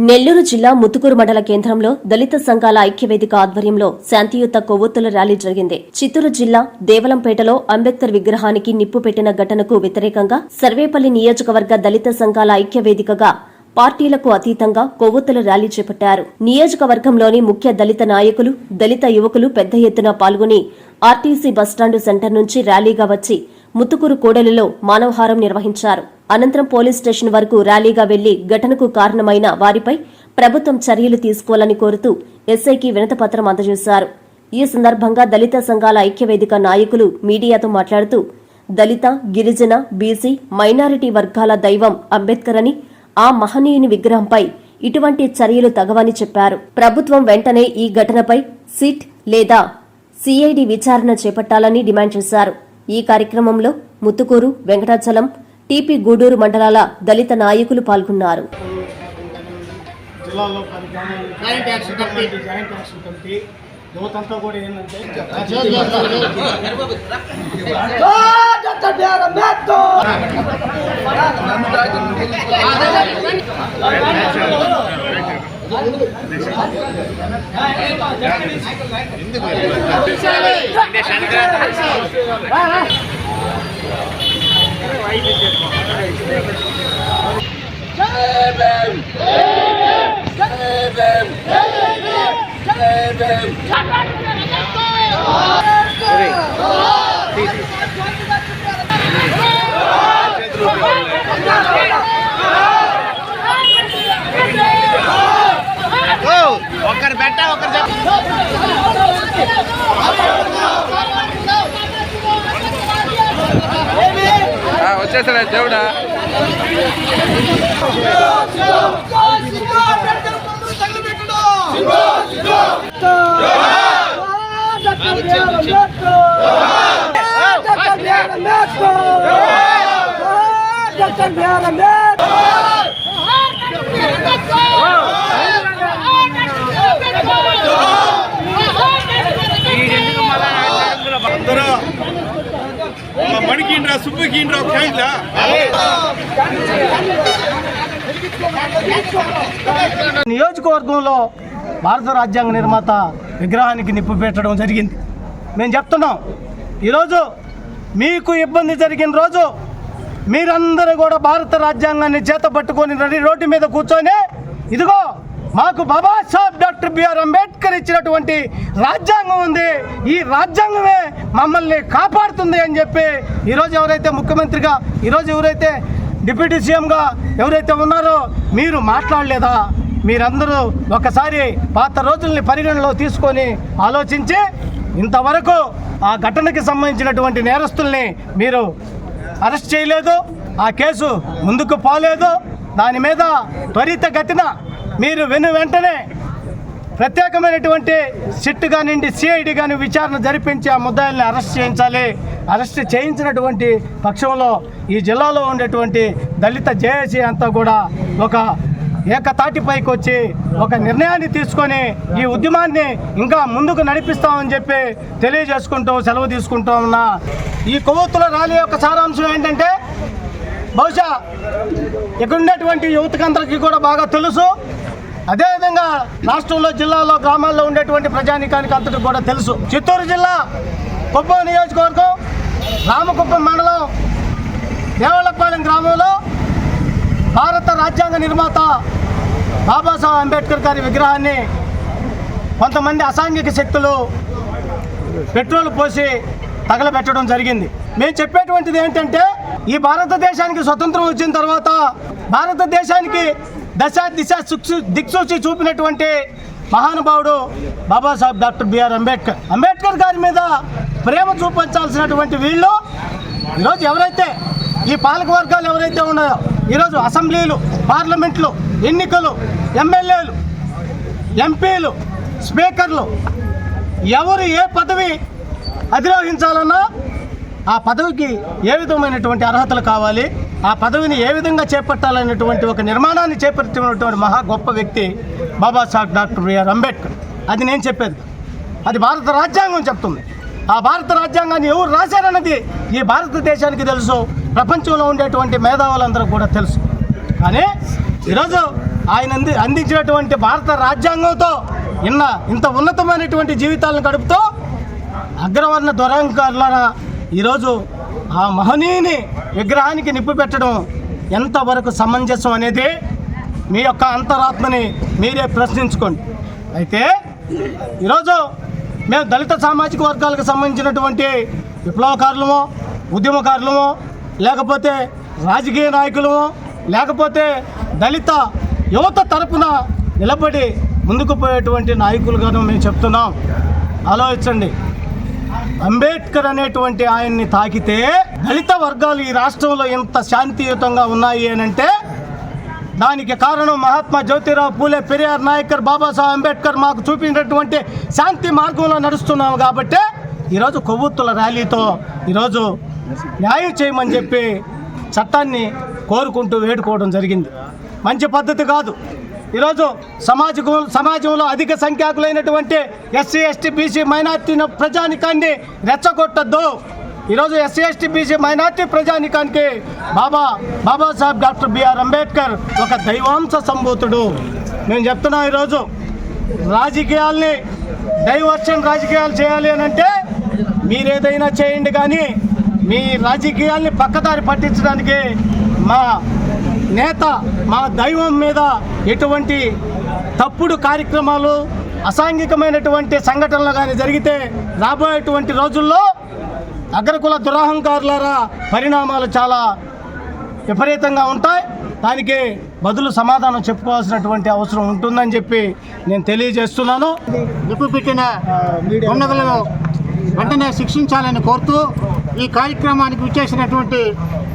నెల్లూరు జిల్లా ముత్తుకూరు మండల కేంద్రంలో దళిత సంఘాల ఐక్యవేదిక ఆధ్వర్యంలో శాంతియుత కొవ్వొత్తుల ర్యాలీ జరిగింది. చిత్తూరు జిల్లా దేవలంపేటలో అంబేద్కర్ విగ్రహానికి నిప్పు పెట్టిన ఘటనకు వ్యతిరేకంగా సర్వేపల్లి నియోజకవర్గ దళిత సంఘాల ఐక్యవేదికగా పార్టీలకు అతీతంగా కొవ్వొత్తుల ర్యాలీ చేపట్టారు. నియోజకవర్గంలోని ముఖ్య దళిత నాయకులు, దళిత యువకులు పెద్ద ఎత్తున పాల్గొని ఆర్టీసీ బస్టాండు సెంటర్ నుంచి ర్యాలీగా వచ్చి ముత్తుకూరు కూడలిలో మానవహారం నిర్వహించారు. అనంతరం పోలీస్ స్టేషన్ వరకు ర్యాలీగా వెళ్లి ఘటనకు కారణమైన వారిపై ప్రభుత్వం చర్యలు తీసుకోవాలని కోరుతూ ఎస్ఐకి వినతిపత్రం అందజేశారు. ఈ సందర్భంగా దళిత సంఘాల ఐక్యవేదిక నాయకులు మీడియాతో మాట్లాడుతూ దళిత, గిరిజన, బీసీ, మైనారిటీ వర్గాల దైవం అంబేద్కర్ అని, ఆ మహనీయుని విగ్రహంపై ఇటువంటి చర్యలు తగవని చెప్పారు. ప్రభుత్వం వెంటనే ఈ ఘటనపై సిట్ లేదా సిఐడి విచారణ చేపట్టాలని డిమాండ్ చేశారు. ఈ కార్యక్రమంలో ముత్తుకూరు, వెంకటాచలం, టీపీ గూడూరు మండలాల దళిత నాయకులు పాల్గొన్నారు. యువతంతా కూడా ఏంటంటే ఒకరు బెట్ట ఒకరు వచ్చేసాడా దేవుడా. మణికిండ్రా సుబ్బుకిండ్రా నియోజకవర్గంలో భారత రాజ్యాంగ నిర్మాత విగ్రహానికి నిప్పు పెట్టడం జరిగింది. మేము చెప్తున్నాం, ఈరోజు మీకు ఇబ్బంది జరిగిన రోజు మీరందరూ కూడా భారత రాజ్యాంగాన్ని చేత పట్టుకొని రోడ్డు మీద కూర్చొని ఇదిగో మాకు బాబాసాహెబ్ డాక్టర్ బిఆర్ అంబేద్కర్ ఇచ్చినటువంటి రాజ్యాంగం ఉంది, ఈ రాజ్యాంగమే మమ్మల్ని కాపాడుతుంది అని చెప్పి ఈరోజు ఎవరైతే ముఖ్యమంత్రిగా, ఈరోజు ఎవరైతే డిప్యూటీ సీఎంగా ఎవరైతే ఉన్నారో మీరు మాట్లాడలేదా? మీరందరూ ఒకసారి పాత రోజుల్ని పరిగణలో తీసుకొని ఆలోచించి ఇంతవరకు ఆ ఘటనకి సంబంధించినటువంటి నేరస్తుల్ని మీరు అరెస్ట్ చేయలేదు, ఆ కేసు ముందుకు పోలేదు. దాని మీద త్వరితగతిన మీరు వెంటనే ప్రత్యేకమైనటువంటి సిట్ కానివ్వండి, సిఐడి కానీ విచారణ జరిపించి ఆ ముద్దాయిల్ని అరెస్ట్ చేయించాలి. అరెస్ట్ చేయించినటువంటి పక్షంలో ఈ జిల్లాలో ఉండేటువంటి దళిత జేఏసీ అంతా కూడా ఒక ఏకతాటిపైకి వచ్చి ఒక నిర్ణయాన్ని తీసుకొని ఈ ఉద్యమాన్ని ఇంకా ముందుకు నడిపిస్తామని చెప్పి తెలియజేసుకుంటూ సెలవు తీసుకుంటూ ఉన్నా. ఈ కొవ్వొత్తుల ర్యాలీ యొక్క సారాంశం ఏంటంటే, బహుశా ఇక్కడ ఉండేటువంటి యువతకందరికీ కూడా బాగా తెలుసు, అదేవిధంగా రాష్ట్రంలో, జిల్లాలో, గ్రామాల్లో ఉండేటువంటి ప్రజానీకానికి అంతటికి కూడా తెలుసు. చిత్తూరు జిల్లా కుప్పం నియోజకవర్గం రామకుప్పం మండలం దేవళపాలెం గ్రామంలో భారత రాజ్యాంగ నిర్మాత బాబాసాహెబ్ అంబేద్కర్ గారి విగ్రహాన్ని కొంతమంది అసాంఘిక శక్తులు పెట్రోల్ పోసి తగలబెట్టడం జరిగింది. మేము చెప్పేటువంటిది ఏంటంటే, ఈ భారతదేశానికి స్వతంత్రం వచ్చిన తర్వాత భారతదేశానికి దిక్సూచి చూపినటువంటి మహానుభావుడు బాబాసాహెబ్ డాక్టర్ బిఆర్ అంబేద్కర్. అంబేద్కర్ గారి మీద ప్రేమ చూపించాల్సినటువంటి వీళ్ళు ఈరోజు ఎవరైతే ఈ పాలక వర్గాలు ఎవరైతే ఉన్నాయో, ఈరోజు అసెంబ్లీలు, పార్లమెంట్లు, ఎన్నికలు, ఎమ్మెల్యేలు, ఎంపీలు, స్పీకర్లు ఎవరు ఏ పదవి అధిరోహించాలన్నా ఆ పదవికి ఏ విధమైనటువంటి అర్హతలు కావాలి, ఆ పదవిని ఏ విధంగా చేపట్టాలనేటువంటి ఒక నిర్మాణాన్ని చేపట్టినటువంటి మహా గొప్ప వ్యక్తి బాబాసాహెబ్ డాక్టర్ బిఆర్ అంబేద్కర్. అది నేను చెప్పేది, అది భారత రాజ్యాంగం చెప్తుంది. ఆ భారత రాజ్యాంగాన్ని ఎవరు రాశారన్నది ఈ భారతదేశానికి తెలుసు, ప్రపంచంలో ఉండేటువంటి మేధావులందరూ కూడా తెలుసు. కానీ ఈరోజు ఆయన అందించినటువంటి భారత రాజ్యాంగంతో ఇంత ఉన్నతమైనటువంటి జీవితాలను గడుపుతూ అగ్రవర్ణ దురహంకారులారా ఈరోజు ఆ మహనీయుని విగ్రహానికి నిప్పు పెట్టడం ఎంతవరకు సమంజసం అనేది మీ యొక్క అంతరాత్మని మీరే ప్రశ్నించుకోండి. అయితే ఈరోజు మేము దళిత సామాజిక వర్గాలకు సంబంధించినటువంటి విప్లవకారులమో, ఉద్యమకారులమో, లేకపోతే రాజకీయ నాయకులమో, లేకపోతే దళిత యువత తరపున నిలబడి ముందుకు పోయేటువంటి నాయకులుగాను మేము చెప్తున్నాం. ఆలోచించండి, అంబేద్కర్ అనేటువంటి ఆయన్ని తాకితే దళిత వర్గాలు ఈ రాష్ట్రంలో ఎంత శాంతియుతంగా ఉన్నాయి అనంటే దానికి కారణం మహాత్మా జ్యోతిరావు పూలే, పెరియార్, నాయకర్, బాబాసాహెబ్ అంబేద్కర్ మాకు చూపినటువంటి శాంతి మార్గంలో నడుస్తున్నాము. కాబట్టి ఈరోజు కొవ్వొత్తుల ర్యాలీతో ఈరోజు న్యాయం చేయమని చెప్పి చట్టాన్ని వేడుకోవడం జరిగింది. మంచి పద్ధతి కాదు. ఈరోజు సమాజంలో అధిక సంఖ్యాకులైనటువంటి ఎస్సీ, ఎస్టీ, బీసీ, మైనార్టీ ప్రజానికాన్ని రెచ్చగొట్టద్దు. ఈరోజు ఎస్సీ, ఎస్టీ, బీసీ, మైనార్టీ ప్రజానికానికి బాబాసాహెబ్ డాక్టర్ బిఆర్ అంబేద్కర్ ఒక దైవాంశ సంభూతుడు. మేము చెప్తున్నాం, ఈరోజు రాజకీయాల్ని డైవర్షన్ రాజకీయాలు చేయాలి అని అంటే మీరేదైనా చేయండి, కానీ మీ రాజకీయాల్ని పక్కదారి పట్టించడానికి మా నేత, మా దైవం మీద ఎటువంటి తప్పుడు కార్యక్రమాలు, అసాంఘికమైనటువంటి సంఘటనలు కానీ జరిగితే రాబోయేటువంటి రోజుల్లో అగ్రకుల దురహంకారులారా పరిణామాలు చాలా విపరీతంగా ఉంటాయి. దానికి బదులు సమాధానం చెప్పుకోవాల్సినటువంటి అవసరం ఉంటుందని చెప్పి నేను తెలియజేస్తున్నాను. నిప్పు పెట్టిన దుండగులను వెంటనే శిక్షించాలని కోరుతూ ఈ కార్యక్రమానికి విచ్చేసినటువంటి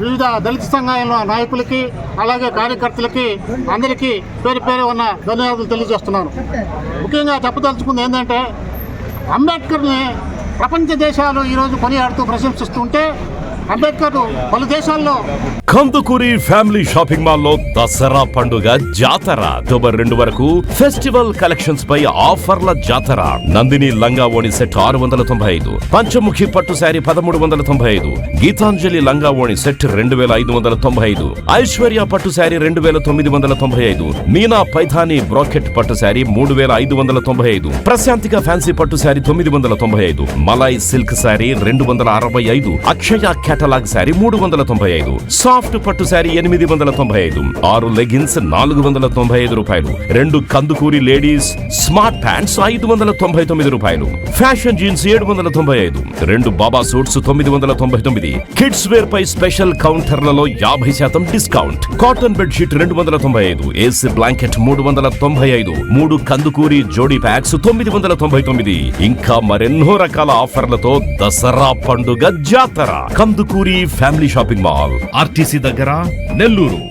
వివిధ దళిత సంఘాల నాయకులకి, అలాగే కార్యకర్తలకి అందరికీ పేరు పేరు ఉన్న ధన్యవాదాలు తెలియజేస్తున్నాను. ముఖ్యంగా చెప్పదలుచుకుంది ఏంటంటే, అంబేద్కర్ని ప్రపంచ దేశాలు ఈరోజు కొనియాడుతూ ప్రశంసిస్తుంటే అంబేద్కర్ పలు దేశాల్లో కందుకూరి ఫ్యామిలీ షాపింగ్ మాల్ లో దసరా పండుగ జాతర అక్టోబర్ 2 వరకు ఫెస్టివల్ కలెక్షన్స్ పై ఆఫర్ల జాతర. నందిని లంగా ఓణి సెట్ 695, పంచముఖి పట్టు శారీ 1395, గీతాంజలి లంగా ఓణి సెట్ 2595, ఐశ్వర్య పట్టు శారీ 2995, మీనా పైథానీ బ్రాకెట్ పట్టు శారీ 3595, ప్రశాంతిక ఫ్యాన్సీ పట్టు శారీ 995, మలై సిల్క్ శారీ 265, అక్షయ కేటలాగ్ శారీ 395, సాఫ్ట్ పట్టు శారీ 895, 6 లెగిన్స్ 495 రూపాయలు, 2 కందుకూరి లేడీస్ స్మార్ట్ ప్యాంట్స్ 599 రూపాయలు, ఫ్యాషన్ జీన్స్ 795, 2 బాబా సూట్స్ 999, కిడ్స్ వేర్ పై స్పెషల్ కౌంటర్లలో 50% discount, cotton bedsheet 295, AC blanket 395, 3 Kandukuri జోడీ ప్యాక్స్ 999, ఇంకా మరెన్నో రకాల ఆఫర్లతో దసరా పండుగ జాతర. Kandukuri family shopping mall, RTC దగ్గర, నెల్లూరు.